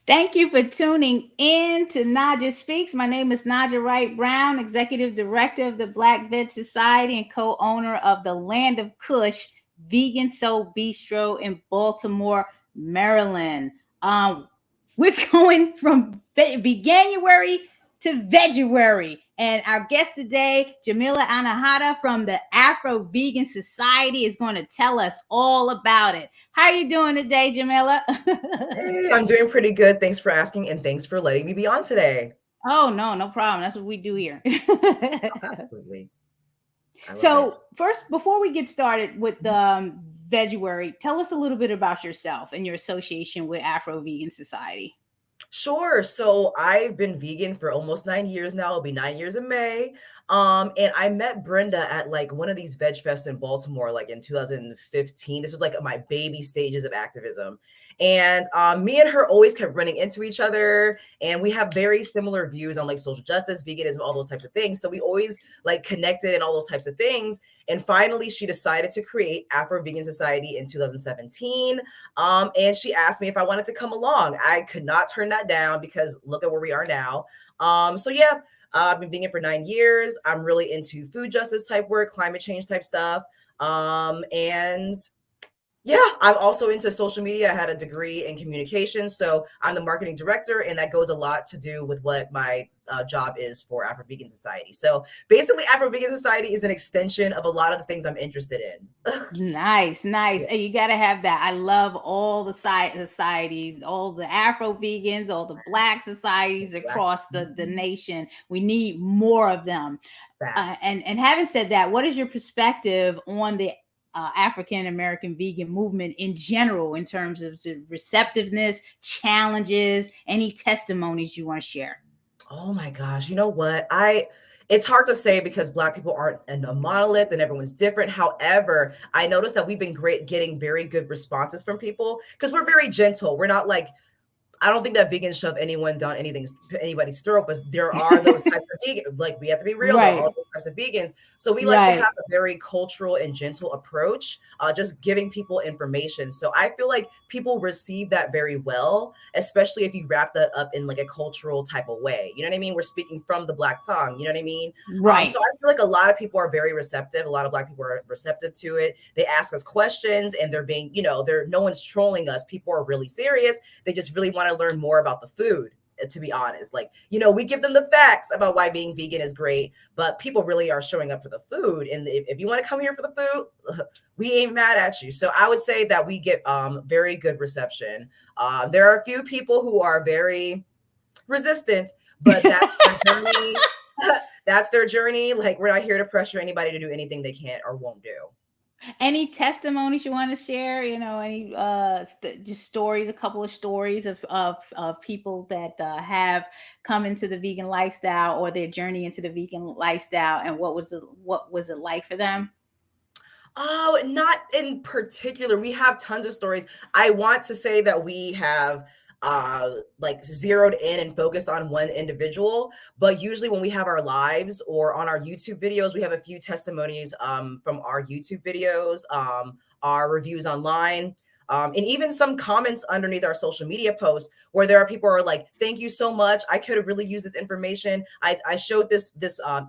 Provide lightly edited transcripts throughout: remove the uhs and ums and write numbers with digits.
Thank you for tuning in to Naijha Speaks. My name is Naijha Wright Brown, Executive Director of the Black Veg Society and co-owner of the Land of Kush Vegan Soul Bistro in Baltimore, Maryland. We're going from Veganuary to Veguary. And our guest today, Jamila Anahata from the Afro-Vegan Society, is going to tell us all about it. How are you doing today, Jamila? Hey, I'm doing pretty good. Thanks for asking, and thanks for letting me be on today. Oh, no, no problem. That's what we do here. Absolutely. I love it. So, first, before we get started with the Veguary, tell us a little bit about yourself and your association with Afro-Vegan Society. Sure. So I've been vegan for almost 9 years now. It'll be 9 years in May. And I met Brenda at like one of these veg fests in Baltimore, like in 2015. This was like my baby stages of activism. And me and her always kept running into each other. And we have very similar views on like social justice, veganism, all those types of things. So we always like connected and all those types of things. And finally, she decided to create Afro-Vegan Society in 2017. And she asked me if I wanted to come along. I could not turn that down because look at where we are now. So yeah, I've been vegan for 9 years. I'm really into food justice type work, climate change type stuff. And yeah, I'm also into social media. I had a degree in communication, so I'm the marketing director, and that goes a lot to do with what my job is for Afro-Vegan Society. So basically, Afro-Vegan Society is an extension of a lot of the things I'm interested in. Nice, nice. Yeah, And you got to have that. I love all the societies, all the Afro-Vegans, all the Black societies black across the nation. We need more of them. facts. And having said that, what is your perspective on the African American vegan movement in general in terms of the receptiveness, challenges, any testimonies you want to share? Oh my gosh, you know what? It's hard to say because Black people aren't in a monolith and everyone's different. However, I noticed that we've been great getting very good responses from people because we're very gentle. We're not like I don't think that vegans shove anyone down anybody's throat, but there are those types of vegans. Like we have to be real, there are Right, all those types of vegans. So we like to have right. a very cultural and gentle approach, just giving people information. So I feel like people receive that very well, especially if you wrap that up in like a cultural type of way. You know what I mean? We're speaking from the Black tongue. You know what I mean? So Right. I feel like a lot of people are very receptive. A lot of Black people are receptive to it. They ask us questions, and they're being, they're no one's trolling us. People are really serious. They just really want to learn more about the food, to be honest. Like, we give them the facts about why being vegan is great, but people really are showing up for the food. And if you want to come here for the food, we ain't mad at you. So I would say that we get very good reception. There are a few people who are very resistant, but that's their journey. That's their journey. Like, we're not here to pressure anybody to do anything they can't or won't do. Any testimonies you want to share? Any just stories, a couple of stories of people that have come into the vegan lifestyle or their journey into the vegan lifestyle, and what was it like for them? Oh, not in particular. We have tons of stories. I want to say that we have like zeroed in and focused on one individual, but usually when we have our lives or on our YouTube videos, we have a few testimonies from our YouTube videos, our reviews online. And even some comments underneath our social media posts where there are people who are like, thank you so much. I could have really used this information. I showed this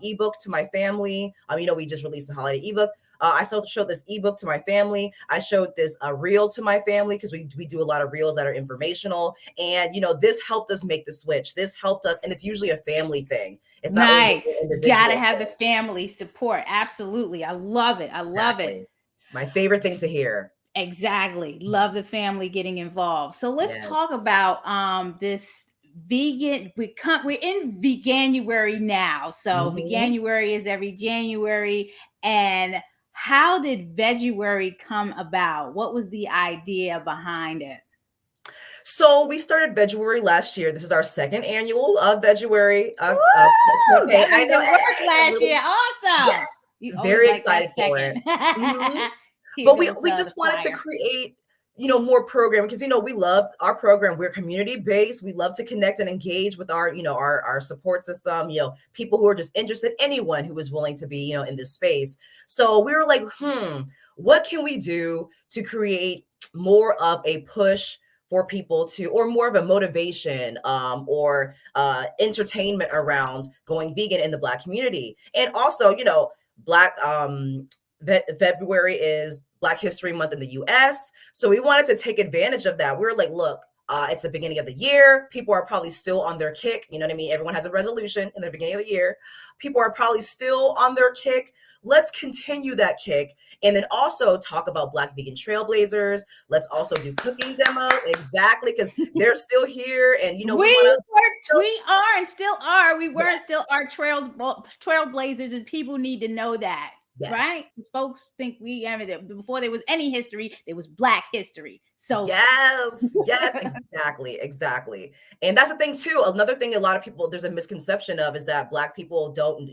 ebook to my family. We just released a holiday ebook. I showed this ebook to my family. I showed this reel to my family because we do a lot of reels that are informational. And, this helped us make the switch. This helped us. And it's usually a family thing. It's not always an Nice. Gotta individual have the thing. family support. Absolutely. I love it. I love it. Exactly. My favorite thing to hear. Exactly. Love the family getting involved. So let's Yes. talk about this vegan. We're in Veganuary now. So Mhm. Veganuary is every January. And how did Veguary come about? What was the idea behind it? So we started Veguary last year. This is our second annual Veguary Woo! campaign. That I means know. it worked I'm last really, year. yes, Awesome. You always very like that excited for it. second. Mhm. Here But we goes we the just wanted to flyer. create, more programming because we love our program. We're community based. We love to connect and engage with our support system. People who are just interested. Anyone who is willing to be in this space. So we were like, what can we do to create more of a push for people to, or more of a motivation or entertainment around going vegan in the Black community. And also, you know, Black February is Black History Month in the US. So we wanted to take advantage of that. We were like, look, it's the beginning of the year. People are probably still on their kick. You know what I mean? Everyone has a resolution in the beginning of the year. People are probably still on their kick. Let's continue that kick. And then also talk about Black vegan trailblazers. Let's also do cooking demo. Exactly. Because they're still here. And, you know, we are and still are. We were Yes. still are trailblazers, and people need to know that. Yes. Right? Because folks think before there was any history, there was Black history. So yes, exactly. And that's the thing too. Another thing, a lot of people, there's a misconception of is that Black people don't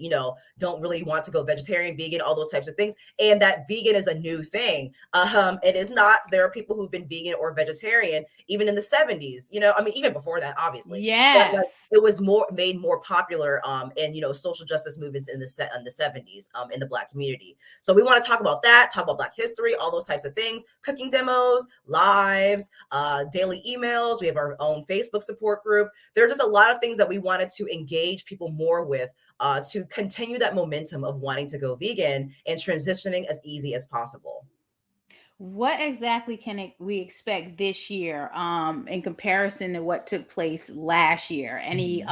really want to go vegetarian, vegan, all those types of things, and that vegan is a new thing. It is not. There are people who've been vegan or vegetarian even in the 70s. You know, I mean, even before that, obviously. Yes. But, like, it was made more popular in social justice movements in the 70s in the Black community. So we want to talk about that, talk about Black history, all those types of things, cooking demos, lives, daily emails. We have our own Facebook support group. There are just a lot of things that we wanted to engage people more with to continue that momentum of wanting to go vegan and transitioning as easy as possible. What exactly can we expect this year in comparison to what took place last year? Any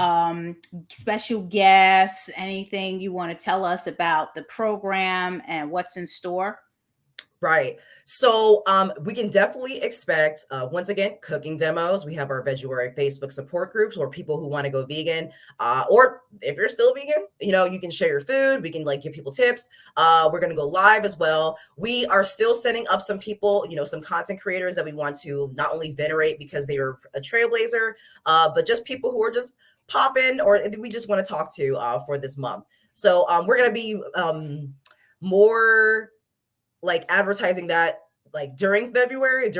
special guests, anything you want to tell us about the program and what's in store? Right. So we can definitely expect, once again, cooking demos. We have our Veganuary Facebook support groups where people who want to go vegan, or if you're still vegan, you can share your food. We can give people tips. We're going to go live as well. We are still setting up some people, some content creators that we want to not only venerate because they are a trailblazer, but just people who are just popping or we just want to talk to for this month. So we're going to be more advertising that during Veguary,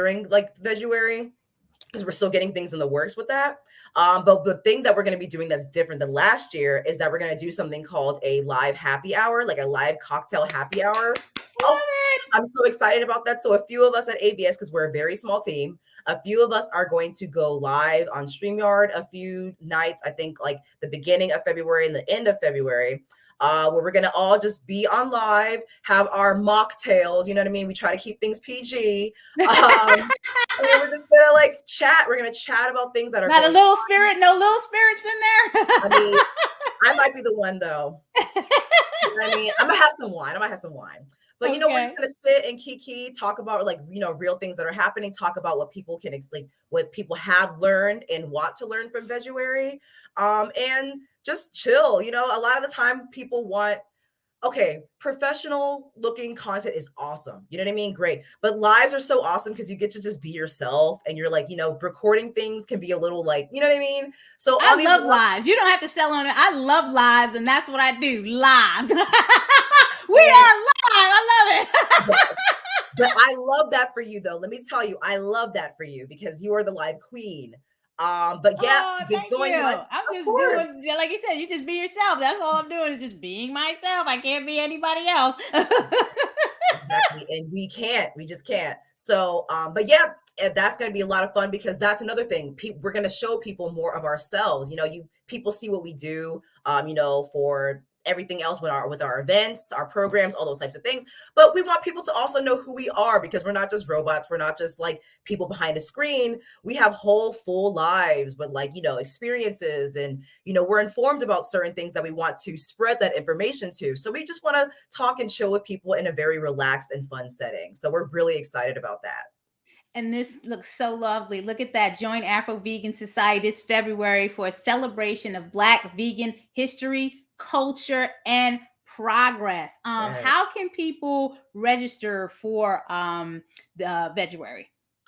because we're still getting things in the works with that. But the thing that we're going to be doing that's different than last year is that we're going to do something called a live happy hour, like a live cocktail happy hour. I'm so excited about that. So a few of us at ABS, because we're a very small team, a few of us are going to go live on StreamYard a few nights, I think the beginning of February and the end of February. Where we're going to all just be on live, have our mocktails, you know what I mean? We try to keep things PG. And we're just going to chat. We're going to chat about things that are not a little spirit, no little spirits in there. I mean, I might be the one though. You know what I mean? I'm going to have some wine. But okay. We're just going to sit and kiki, talk about real things that are happening, talk about what people can what people have learned and want to learn from Veguary. And just chill. A lot of the time people want, professional looking content is awesome. You know what I mean? Great. But lives are so awesome because you get to just be yourself and you're recording things can be a little you know what I mean? So I love lives. You don't have to sell on it. I love lives and that's what I do. Lives. We are live. I love it. Yes. But I love that for you though. Let me tell you, I love that for you because you are the live queen. But yeah, thank you. I'm just doing, like you said, you just be yourself. That's all I'm doing is just being myself. I can't be anybody else. Exactly. And we just can't. So, but yeah, that's going to be a lot of fun because that's another thing. We're going to show people more of ourselves. People see what we do, for everything else with our events, our programs, all those types of things. But we want people to also know who we are because we're not just robots. We're not just people behind a screen. We have whole full lives with experiences and, we're informed about certain things that we want to spread that information to. So we just want to talk and chill with people in a very relaxed and fun setting. So we're really excited about that. And this looks so lovely. Look at that. Join Afro-Vegan Society this February for a celebration of Black vegan history, culture, and progress. Yes. How can people register for the Veguary?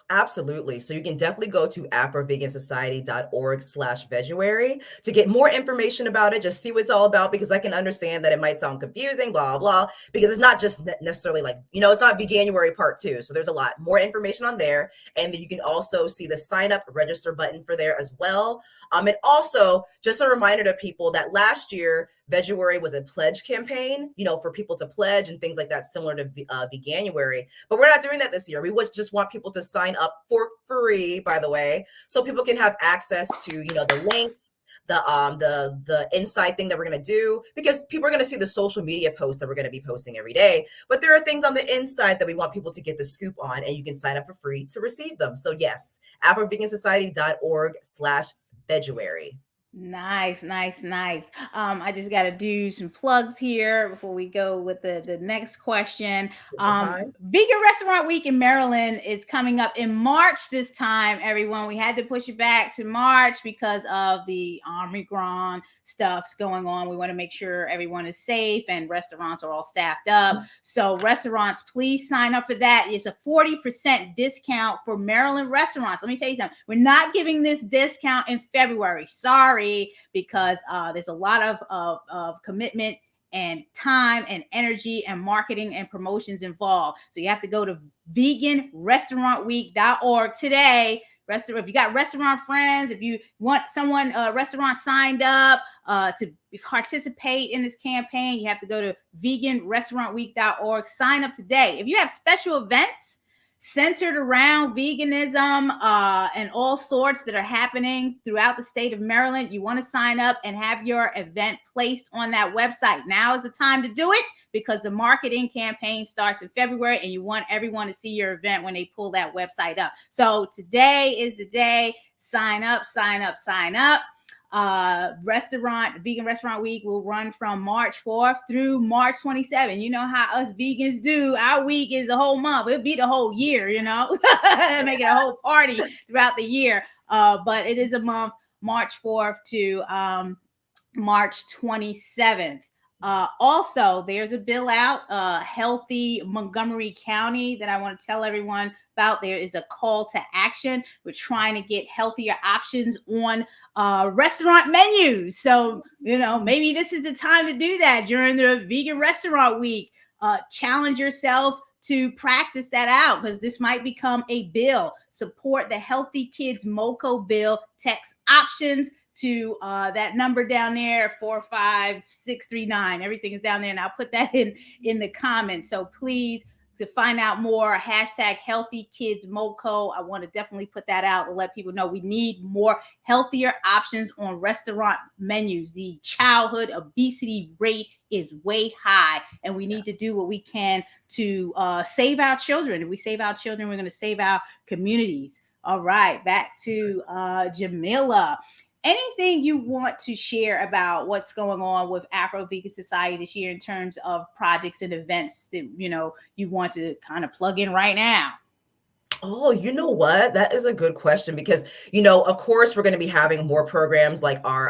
Absolutely. So you can definitely go to afrovegansociety.org/Veguary to get more information about it. Just see what it's all about because I can understand that it might sound confusing, blah, blah, because it's not just necessarily it's not Veganuary part 2. So there's a lot more information on there. And then you can also see the sign up register button for there as well. And also just a reminder to people that last year, Veguary was a pledge campaign, for people to pledge and things like that, similar to Veganuary. But we're not doing that this year. We would just want people to sign up for free, by the way, so people can have access to, the links, the inside thing that we're going to do, because people are going to see the social media posts that we're going to be posting every day, but there are things on the inside that we want people to get the scoop on, and you can sign up for free to receive them. So yes, afrovegansociety.org/Veguary. Nice. I just got to do some plugs here before we go with the next question. Vegan Restaurant Week in Maryland is coming up in March this time, everyone. We had to push it back to March because of the Omicron stuff's going on. We want to make sure everyone is safe and restaurants are all staffed up. So restaurants, please sign up for that. It's a 40% discount for Maryland restaurants. Let me tell you something. We're not giving this discount in February. Sorry, because there's a lot of commitment and time and energy and marketing and promotions involved. So you have to go to veganrestaurantweek.org today. If you got restaurant friends, if you want someone restaurant signed up to participate in this campaign, you have to go to veganrestaurantweek.org. Sign up today. If you have special events centered around veganism and all sorts that are happening throughout the state of Maryland, you want to sign up and have your event placed on that website. Now is the time to do it, because the marketing campaign starts in February and you want everyone to see your event when they pull that website up. So today is the day. Sign up. Vegan Restaurant Week will run from March 4th through March 27th. You know how us vegans do. Our week is the whole month. It'll be the whole year, make it a whole party throughout the year. But it is a month, March 4th to March 27th. Also, there's a bill out, Healthy Montgomery County, that I want to tell everyone about. There is a call to action. We're trying to get healthier options on restaurant menus. So, maybe this is the time to do that during the Vegan Restaurant Week. Challenge yourself to practice that out, because this might become a bill. Support the Healthy Kids MoCo bill. Text options to that number down there, 45639. Everything is down there, and I'll put that in the comments. So please, to find out more, hashtag Healthy Kids MoCo. I want to definitely put that out and let people know we need more healthier options on restaurant menus. The childhood obesity rate is way high, and we need to do what we can to save our children. If we save our children, we're going to save our communities. All right, back to Jamilah. Anything you want to share about what's going on with Afro-Vegan Society this year in terms of projects and events that, you want to kind of plug in right now? Oh, you know what? That is a good question, because, of course, we're going to be having more programs like our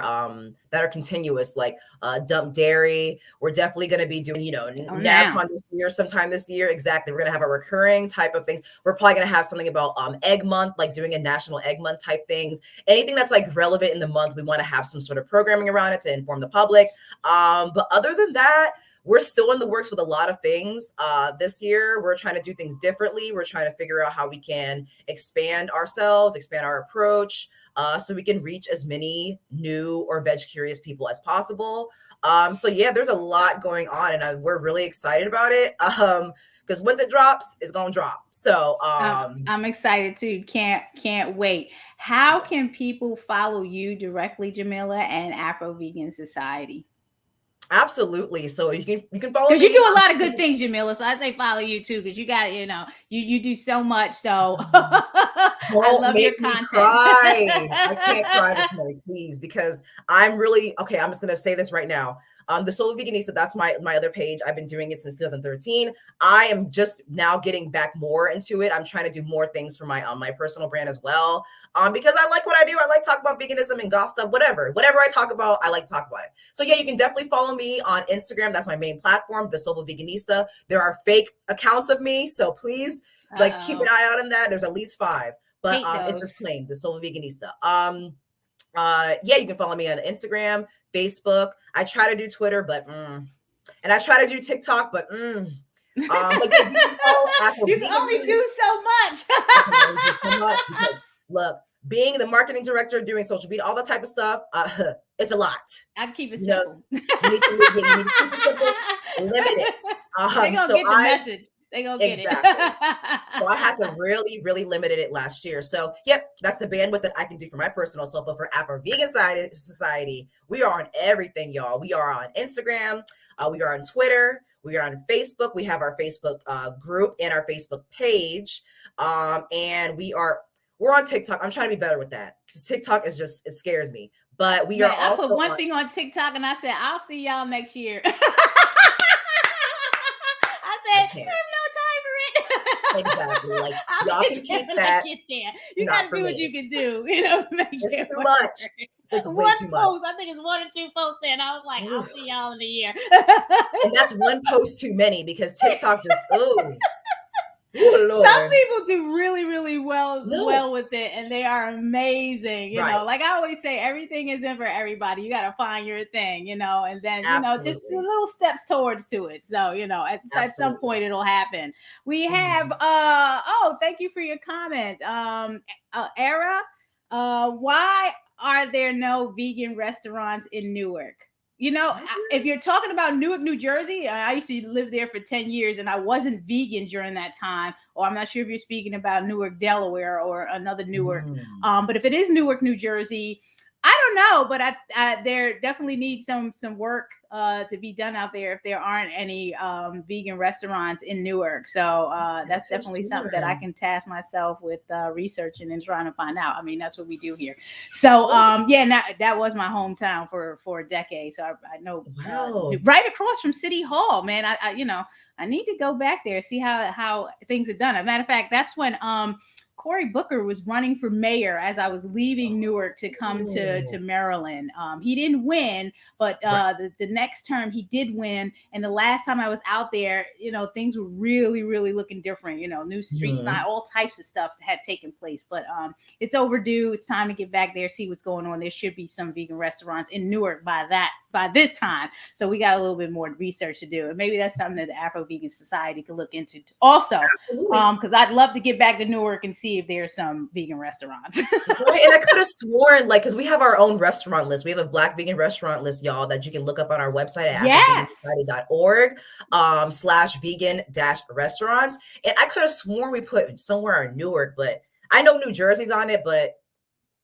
that are continuous, like Dump Dairy. We're definitely going to be doing, NABCon this year, sometime this year. Exactly. We're going to have a recurring type of things. We're probably going to have something about Egg Month, like doing a National Egg Month type things. Anything that's like relevant in the month, we want to have some sort of programming around it to inform the public. But other than that, we're still in the works with a lot of things. This year, we're trying to do things differently. We're trying to figure out how we can expand ourselves, expand our approach, so we can reach as many new or veg-curious people as possible. So yeah, there's a lot going on, and we're really excited about it. Because once it drops, it's gonna drop. So I'm excited too. Can't wait. How can people follow you directly, Jamilah, and Afro-Vegan Society? Absolutely. So you can follow me. Because you do a lot of good things, Jamilah. So I say follow you too, because you got, you do so much. So I love your content. I can't cry this morning, please, because I'm really okay. I'm just gonna say this right now. The Solo Veganista, that's my other page. I've been doing it since 2013. I am just now getting back more into it. I'm trying to do more things for my my personal brand as well. Because I like what I do. I like talk about veganism and goth stuff, whatever I talk about, I like to talk about it. So yeah, you can definitely follow me on Instagram. That's my main platform, the Solo Veganista. There are fake accounts of me, so please keep an eye out on that. There's at least 5, but it's just plain the Solo Veganista. Yeah, you can follow me on Instagram, Facebook. I try to do Twitter, but and I try to do TikTok, but yeah, you can follow You can only do so much. Because, look, being the marketing director, doing social media, all that type of stuff, it's a lot. I keep it You know, simple. you need to keep it simple, limit it. They gonna So get the message. They gonna get it. exactly. So I had to really, really limit it last year. So, yep, that's the bandwidth that I can do for my personal self. But for Afro-Vegan Society, we are on everything, y'all. We are on Instagram. We are on Twitter. We are on Facebook. We have our Facebook group and our Facebook page. And we're on TikTok. I'm trying to be better with that because TikTok is just, it scares me. But we Man, are also I put one thing on TikTok and I said, I'll see y'all next year. I said, I have no time for it. Exactly. Like, I'll y'all get can keep there when that. I get there. You Not gotta for do what me. you can do, you know, to make It's it too work. much. It's way One too much. post, I think it's 1 or 2 posts there, and I was like, I'll see y'all in a year. And that's one post too many because TikTok just, oh Some Lord. people do really, really well with it, and they are amazing. You know, like I always say, everything isn't for everybody. You got to find your thing, you know, and then you know, just little steps towards to it. So you know, at some point it'll happen. We have thank you for your comment, Era. Why are there no vegan restaurants in Newark? You know, if you're talking about Newark, New Jersey, I used to live there for 10 years and I wasn't vegan during that time. Or I'm not sure if you're speaking about Newark, Delaware or another Newark. But if it is Newark, New Jersey, I don't know, but I there definitely needs some work to be done out there if there aren't any vegan restaurants in Newark. So that's definitely something that I can task myself with researching and trying to find out. I mean, that's what we do here. So that was my hometown for a decade. So I know right across from City Hall, man. I you know, I need to go back there, see how things are done. As a matter of fact, that's when Cory Booker was running for mayor as I was leaving Newark to come to Maryland. He didn't win, but the next term he did win. And the last time I was out there, you know, things were really, really looking different. You know, new street sign, all types of stuff had taken place. But it's overdue. It's time to get back there, see what's going on. There should be some vegan restaurants in Newark by this time. So we got a little bit more research to do. And maybe that's something that the Afro-Vegan Society could look into also. Because I'd love to get back to Newark and see if there's some vegan restaurants. Right. And I could have sworn, like, because we have our own restaurant list. We have a Black vegan restaurant list, y'all, that you can look up on our website at afrovegansociety.org /vegan-restaurants. And I could have sworn we put somewhere in Newark, but I know New Jersey's on it, but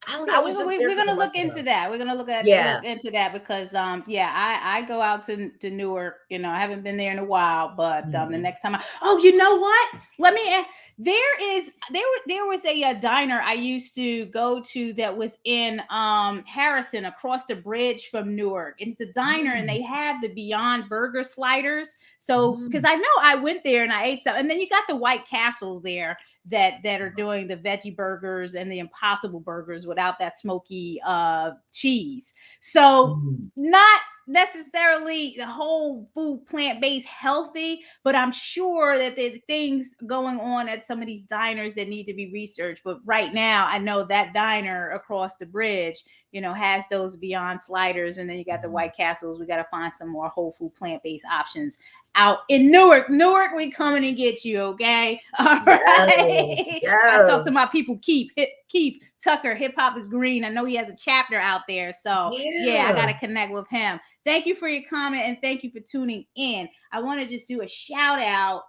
I don't know. We're gonna look into that. We're gonna look into that because I go out to Newark. You know, I haven't been there in a while, but the next time you know what? Let me. There was a diner I used to go to that was in Harrison across the bridge from Newark. And it's a diner and they have the Beyond Burger sliders. So because I know I went there and I ate some, and then you got the White Castles there that are doing the veggie burgers and the Impossible burgers without that smoky cheese. So not necessarily the whole food plant-based healthy, but I'm sure that there are things going on at some of these diners that need to be researched. But right now I know that diner across the bridge, you know, has those Beyond sliders, and then you got the White Castles. We got to find some more whole food plant-based options out in Newark. Newark, we coming and get you, okay? All right. I talk to my people, Keith Tucker, Hip Hop is Green. I know he has a chapter out there. So I got to connect with him. Thank you for your comment and thank you for tuning in. I want to just do a shout out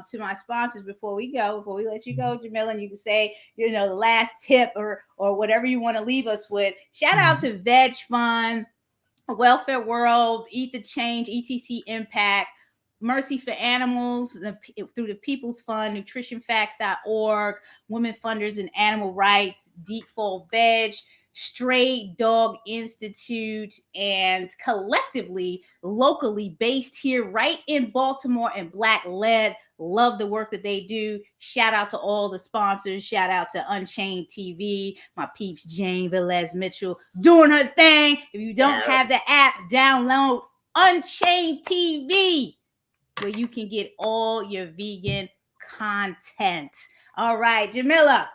to my sponsors before we let you go, Jamilah, and you can say, you know, the last tip or whatever you want to leave us with. Shout out to VegFund, Welfare World, Eat the Change, ETC Impact, Mercy for Animals, through the People's Fund, nutritionfacts.org, Women Funders and Animal Rights, Deep Fall Veg, Stray Dog Institute, and Cllctivly, locally based here right in Baltimore and Black led. Love the work that they do. Shout out to all the sponsors. Shout out to Unchained TV, my peeps Jane Velez Mitchell doing her thing. If you don't have the app, download Unchained TV, where you can get all your vegan content. All right, Jamilah,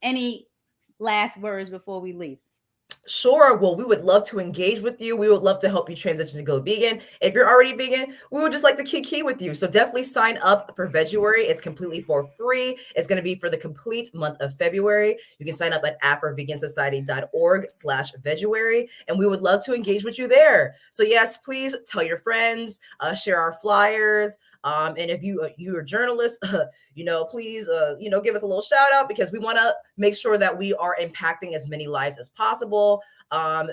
any last words before we leave? Sure. Well, we would love to engage with you. We would love to help you transition to go vegan. If you're already vegan, we would just like to key with you. So definitely sign up for Veguary. It's completely for free. It's going to be for the complete month of February. You can sign up at afrovegansociety.org/Veguary, and we would love to engage with you there. So yes, please tell your friends, share our flyers. And if you're a journalist, please, give us a little shout out, because we want to make sure that we are impacting as many lives as possible,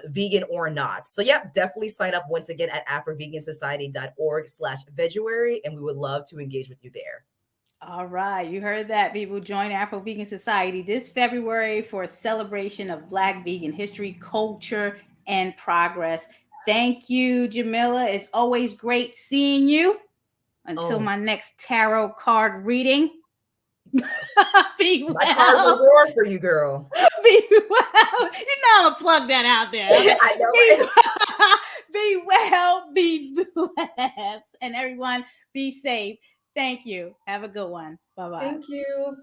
vegan or not. So yeah, definitely sign up once again at afrovegansociety.org/Veguary, and we would love to engage with you there. All right, you heard that, people. Join Afro-Vegan Society this February for a celebration of Black vegan history, culture, and progress. Thank you, Jamilah. It's always great seeing you. Until my next tarot card reading. Be well. My cards are war for you, girl. Be well. You know I'm gonna plug that out there. I know. Be well, be blessed, and everyone be safe. Thank you. Have a good one. Bye-bye. Thank you.